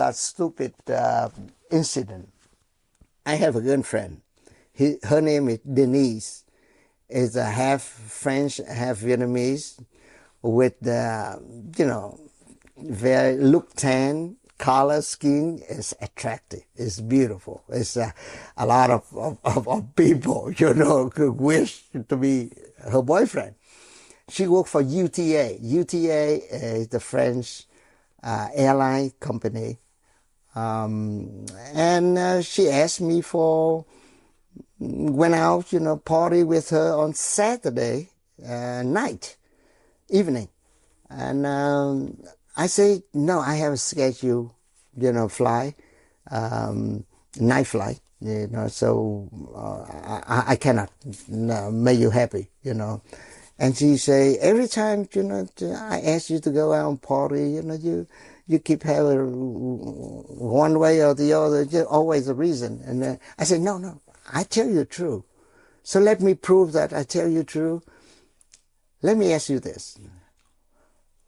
That stupid incident. I have a girlfriend. Her name is Denise. Is a half French, half Vietnamese, with very look tan, color, skin is attractive. It's beautiful. It's a lot of people, could wish to be her boyfriend. She worked for UTA. UTA is the French airline company. And she asked me went out, party with her on Saturday evening. And I say, no, I have a schedule, fly, night flight, so I cannot make you happy, And she say, every time, I ask you to go out and party, you keep having one way or the other, just always a reason. And I say, no, I tell you the truth. So let me prove that I tell you the truth. Let me ask you this.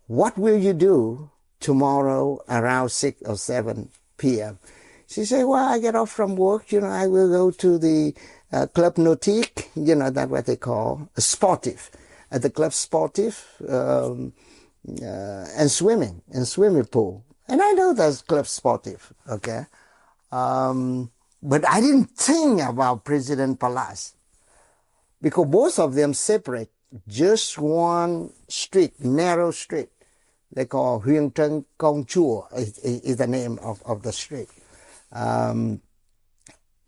What will you do tomorrow around 6 or 7 p.m.? She said, well, I get off from work, I will go to the Club Nautique, that's what they call, sportive. At the Club Sportif, and swimming pool. And I know that's Club Sportif, okay? But I didn't think about President Palace because both of them separate just one street, narrow street. They call Huyen Trân Công Chua is the name of the street. And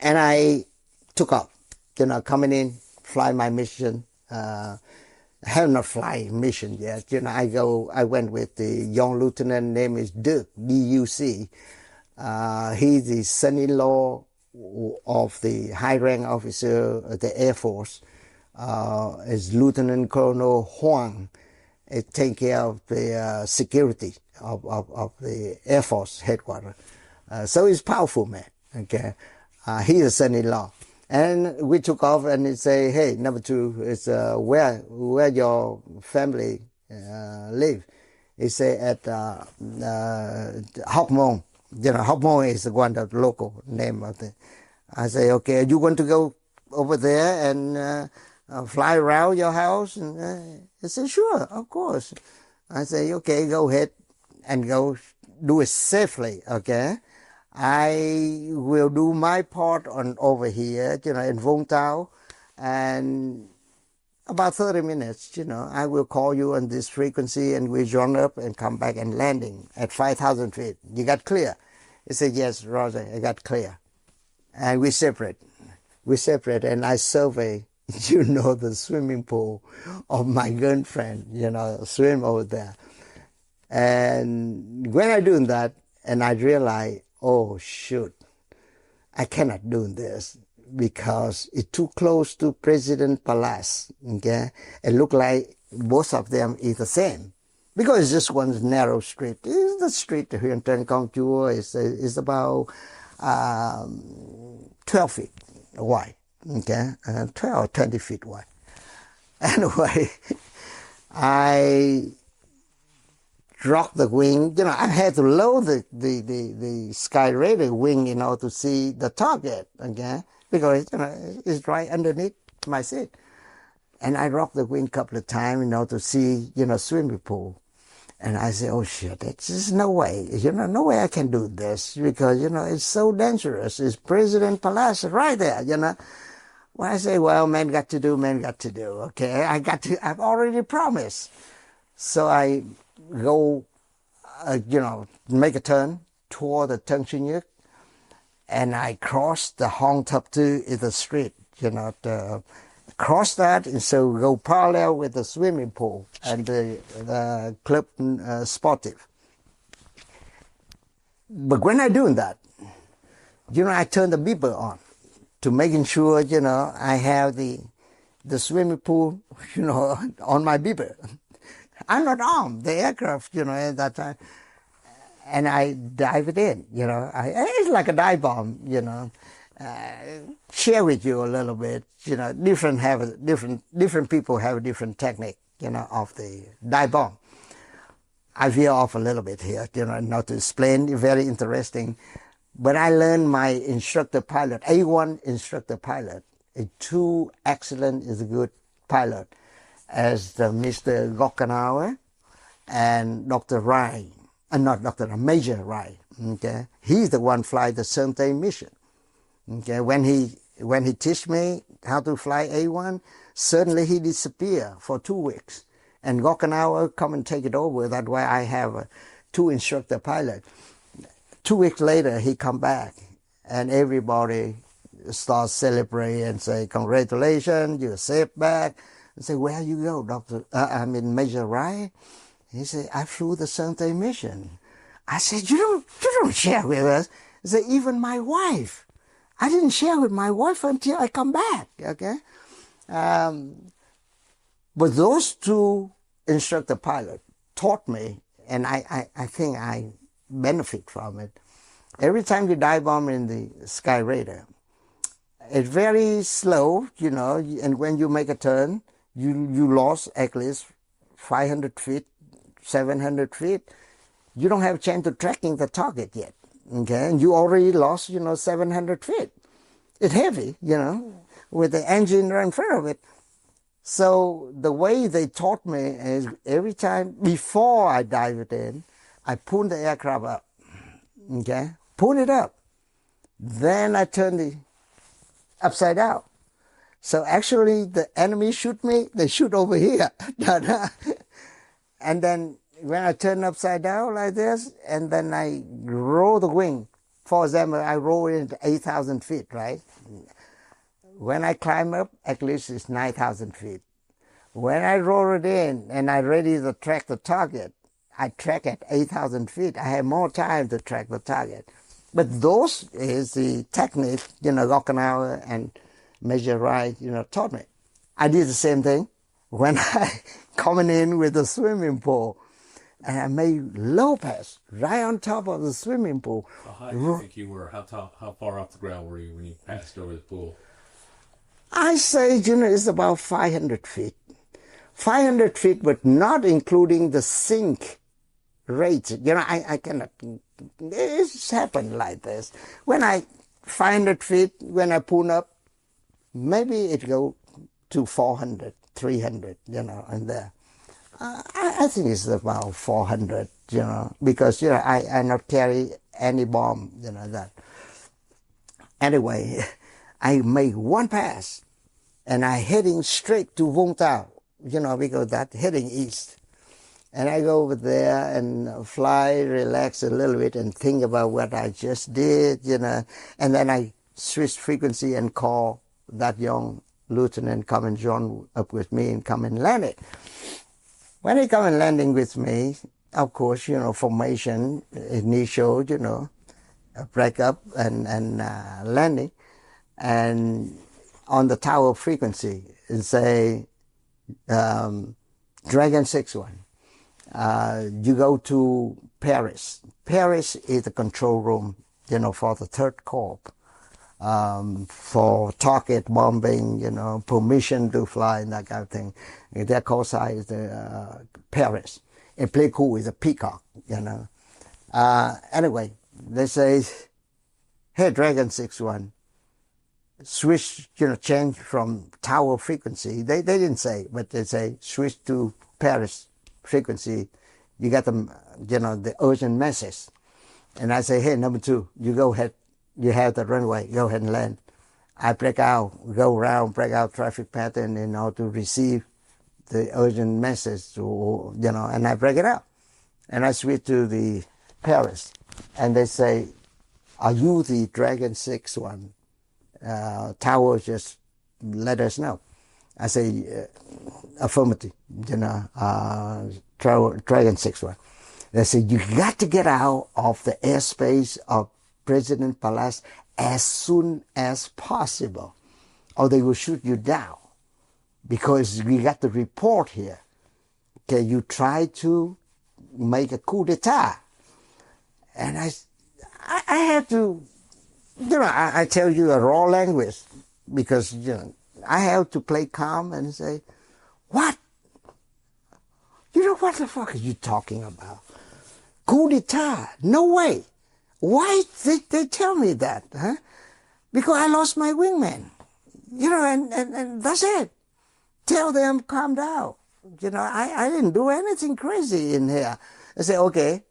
I took off, coming in, fly my mission. I have not fly mission yet. I went with the young lieutenant, name is Duc, D-U-C. He's the son-in-law of the high-rank officer of the Air Force. Is Lieutenant Colonel Huang. Take care of the security of the Air Force headquarters. So he's a powerful man, okay? He's a son-in-law. And we took off and he say, hey, number 2, is where your family live. He say at Hoc Mon. Hoc Mon is the one, the local name of the. I say, okay, you want to go over there and fly around your house? And he said, sure, of course. I say, okay, go ahead and go do it safely, okay? I will do my part on over here, in Vũng Tàu, and about 30 minutes, I will call you on this frequency and we join up and come back and landing at 5,000 feet. You got clear? He said, yes, Roger, I got clear. And we separate. And I survey, the swimming pool of my girlfriend, swim over there. And when I do that, and I realize, oh, shoot, I cannot do this because it's too close to President Palace, okay? It look like both of them is the same because it's just one narrow street. It's the street here in Trân Công Chua is about 12 feet wide, okay? 12 or 20 feet wide. Anyway, I rock the wing. I had to lower the Skyraider wing, to see the target, okay? Because, it's right underneath my seat. And I rocked the wing a couple of times, to see, swimming pool. And I said, oh shit, there's no way, no way I can do this because, it's so dangerous. It's President Palace right there, Well, I say, well, man got to do, okay? I've already promised. So I go, make a turn toward the Tân Sơn Nhất, and I cross the Hong Thập Tư in the street, cross that, and so go parallel with the swimming pool and the Club Sportif. But when I'm doing that, I turn the beeper on to making sure, I have the swimming pool, on my beeper. I'm not armed, the aircraft, at that time. And I dive it in, it's like a dive bomb, share with you a little bit, different people have a different technique, of the dive bomb. I veer off a little bit here, not to explain, very interesting. But I learned my instructor pilot, A-1 instructor pilot, a two excellent is a good pilot, as Mr. Gockenauer and Dr. Rai, and not Dr. Major Rai. Okay, he's the one fly the Sente mission. Okay, when he teach me how to fly A-1, suddenly he disappear for 2 weeks, and Gockenauer come and take it over. That's why I have two instructor pilot. 2 weeks later, he come back, and everybody starts celebrating and say, "Congratulations, you're safe back." I say, "Where you go, Doctor? Major Rai?" He said, "I flew the Sente mission." I said, "You don't share with us." He said, "Even my wife. I didn't share with my wife until I come back." Okay, but those two instructor pilots taught me, and I think I benefit from it. Every time you dive bomb in the Skyraider, it's very slow, and when you make a turn, you lost at least 500 feet, 700 feet. You don't have a chance to tracking the target yet, okay? And you already lost, 700 feet. It's heavy, with the engine right in front of it. So the way they taught me is every time, before I dive it in, I pull the aircraft up, okay? Pull it up. Then I turn the upside down. So actually the enemy shoot me, they shoot over here. And then when I turn upside down like this, and then I roll the wing. For example, I roll into 8,000 feet, right? When I climb up, at least it's 9,000 feet. When I roll it in and I'm ready to track the target, I track at 8,000 feet. I have more time to track the target. But those is the technique, Gockenauer and Major Wright, taught me. I did the same thing when I coming in with the swimming pool. And I made low pass right on top of the swimming pool. How high do you think you were? How far off the ground were you when you passed over the pool? I say, it's about 500 feet. 500 feet, but not including the sink rate. I cannot, it's happened like this. 500 feet, when I pull up, maybe it go to 400, 300, and there. I think it's about 400, because, I not carry any bomb, that. Anyway, I make one pass, and I heading straight to Vũng Tàu, because that heading east. And I go over there and fly, relax a little bit, and think about what I just did, and then I switch frequency and call that young lieutenant come and join up with me and come and land it. When he come and landing with me, of course, formation, initial, break up and landing. And on the tower frequency, it's a Dragon 6-1. You go to Paris. Paris is the control room, for the Third Corps. For target bombing, permission to fly and that kind of thing. Their call sign is Paris. And play Coup is a peacock, Anyway, they say, "Hey, Dragon 6-1, switch, change from tower frequency." They didn't say, but they say, "Switch to Paris frequency." You got them, the urgent message. And I say, "Hey, number 2, you go ahead. You have the runway, go ahead and land." I break out, go around, break out traffic pattern in order to receive the urgent message, and I break it out. And I switch to the Paris. And they say, "Are you the Dragon 6-1? Tower just let us know." I say, "Affirmative, Dragon 6-1. They say, "You got to get out of the airspace of President Palace as soon as possible, or they will shoot you down, because we got the report here. Okay, you try to make a coup d'etat." And I had to, I tell you a raw language, because, I have to play calm and say, "What? What the fuck are you talking about? coup d'etat, no way. Why did they tell me that? Huh? Because I lost my wingman. And that's it. Tell them, calm down. I didn't do anything crazy in here. I say, okay,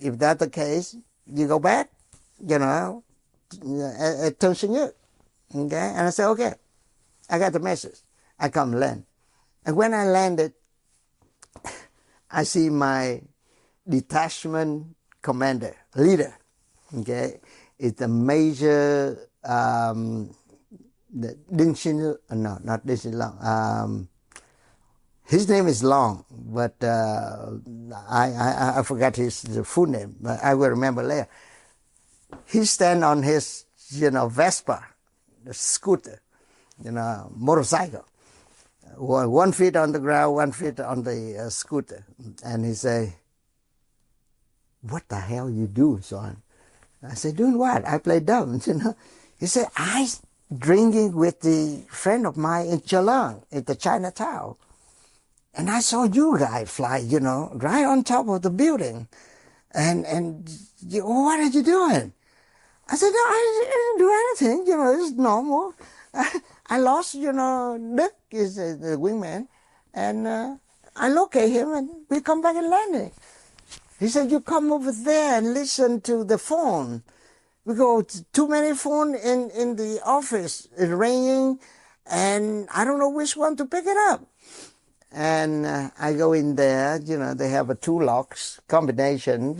if that's the case, you go back, at Tonshin. Okay? And I say, okay, I got the message. I come land. And when I landed, I see my detachment commander, leader, okay? It's a major, Dinh Xin, no, not Dinh Xin Long. His name is Long, but I forgot his full name, but I will remember later. He stand on his, Vespa, the scooter, motorcycle. 1 feet on the ground, 1 foot on the scooter. And he say, what the hell you do, son? I said, doing what? I play dumb, He said, I drinking with the friend of mine in Geelong, at the Chinatown. And I saw you guys fly, right on top of the building. And what are you doing? I said, no, I didn't do anything, it's normal. I lost, Dick is the wingman, and I locate him, and we come back and landing. He said, you come over there and listen to the phone. Because too many phone in the office is ringing, and I don't know which one to pick it up. And I go in there, they have a 2 locks combination,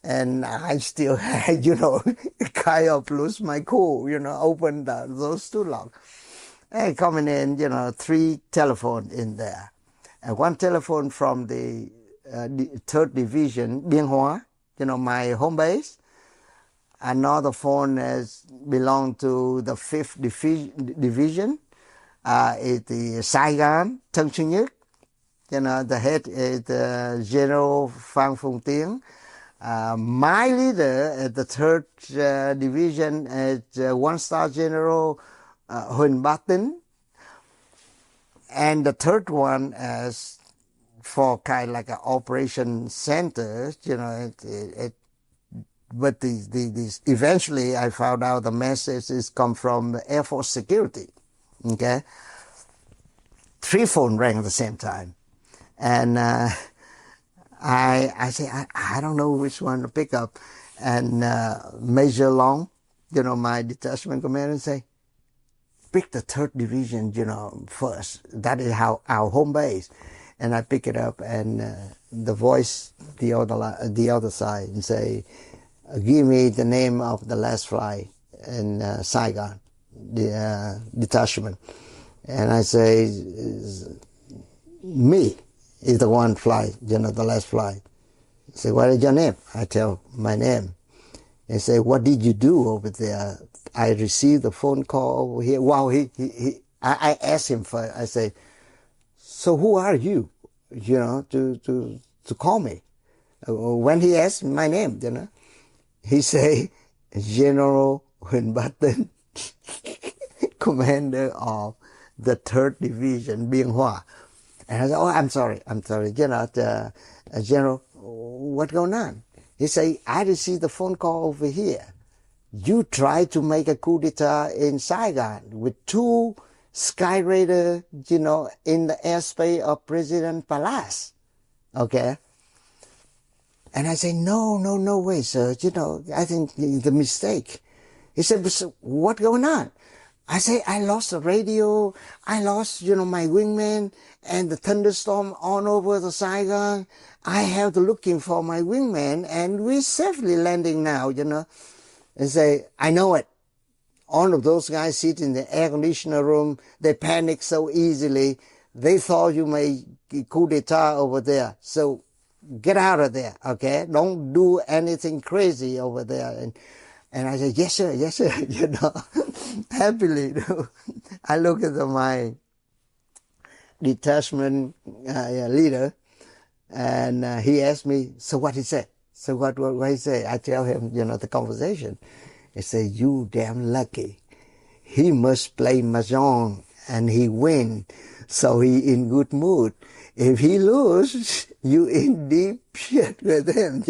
and I still had, kind of lose my cool, open those 2 locks. And coming in, 3 telephone in there. And 1 telephone from the 3rd Division, Biên Hóa, my home base. Another phone belong to the 5th Division. It's the Saigon, Tân Sơn Nhất. The head is General Phan Phung Tiến. My leader at the 3rd Division is 1-star General Xuan Pham. And the 3rd one is for kind of like an operation center, but eventually I found out the message is come from the Air Force security. Okay? 3 phones rang at the same time. And I say, I don't know which one to pick up. And Major Long, my detachment commander, say, pick the 3rd Division, first. That is our home base. And I pick it up, and the voice, the other side, and say, give me the name of the last flight in Saigon, the detachment. And I say, me is the one flight, the last flight. He say, what is your name? I tell my name. He say, what did you do over there? I received a phone call over here. Wow, I asked him first. I say, so who are you, to call me? When he asked my name, he say, General Xuan Pham, commander of the 3rd Division, Biên Hóa. And I said, oh, I'm sorry, General, what's going on? He say, I received the phone call over here. You tried to make a coup d'etat in Saigon with 2 Skyraider, in the airspace of President Palace. Okay? And I say, no way, sir. I think it's a mistake. He said, but what's going on? I say, I lost the radio. I lost, my wingman and the thunderstorm on over the Saigon. I have to looking for my wingman, and we're safely landing now, And say, I know it. All of those guys sit in the air conditioner room. They panic so easily. They thought you made coup d'etat over there. So get out of there, okay? Don't do anything crazy over there. And I said, yes, sir. Happily. I look at my detachment leader, and he asked me, so what he said? So what he say? I tell him, the conversation. He say, you damn lucky. He must play mahjong and he win, so he in good mood. If he lose, you in deep shit with him,